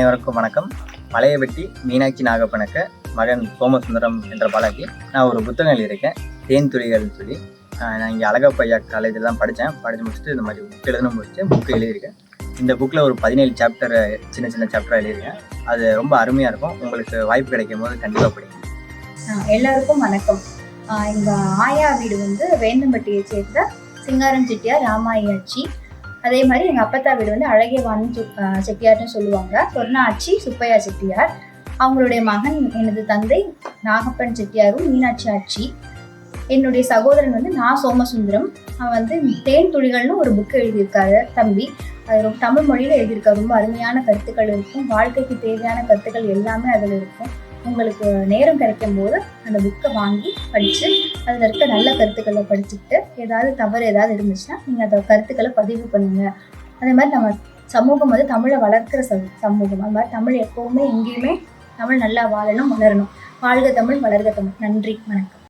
அனைவருக்கும் வணக்கம். மலையவெட்டி மீனாட்சி நாகப்பனுக்கு மகன் சோமசுந்தரம் என்ற பாலாஜி. நான் ஒரு புத்தகம் எழுதியிருக்கேன், தேன் துளிகள்னு சொல்லி. நான் இங்கே அழகப்பையா காலேஜில் தான் படித்து முடிச்சுட்டு இந்த மாதிரி புக் எழுதணும் முடிச்சு புக்கு எழுதியிருக்கேன். இந்த புக்கில் ஒரு 17 சாப்டர் சின்ன சின்ன சாப்டராக எழுதியிருக்கேன். அது ரொம்ப அருமையாக இருக்கும். உங்களுக்கு வாய்ப்பு கிடைக்கும் போது கண்டிப்பாக படிங்க. எல்லாருக்கும் வணக்கம். எங்கள் ஆயா வீடு வந்து வேந்தம்பட்டியை சேர்ந்த சிங்காரம் செட்டியார் ராமாயாச்சி. அதே மாதிரி எங்கள் அப்பத்தா வீடு வந்து அழகியவான் செட்டியார்னு சொல்லுவாங்க. சொர்ணா ஆச்சி சுப்பையா செட்டியார். அவங்களுடைய மகன் எனது தந்தை நாகப்பன் செட்டியாரும் மீனாட்சி ஆச்சி. என்னுடைய சகோதரன் வந்து நான் சோமசுந்தரம். அவன் வந்து தேன் துளிகள்னு ஒரு புக்கு எழுதியிருக்காரு தம்பி. அது தமிழ் மொழியில் எழுதியிருக்காரு. ரொம்ப அருமையான கருத்துக்கள் இருக்கும். வாழ்க்கைக்கு தேவையான கருத்துக்கள் எல்லாமே அதில் இருக்கும். உங்களுக்கு நேரம் கிடைக்கும் போது அந்த புக்கை வாங்கி படித்து அதில் இருக்க நல்ல கருத்துக்களை படிச்சுக்கிட்டு ஏதாவது தவறு ஏதாவது இருந்துச்சுன்னா நீங்கள் அந்த கருத்துக்களை பதிவு பண்ணுங்கள். அதே மாதிரி நம்ம சமூகம் வந்து தமிழை வளர்க்குற சமூகம். அது மாதிரி தமிழ் எப்போவுமே எங்கேயுமே தமிழ் நல்லா வாழணும், வளரணும். வாழ்க தமிழ், வளர்க தமிழ். நன்றி, வணக்கம்.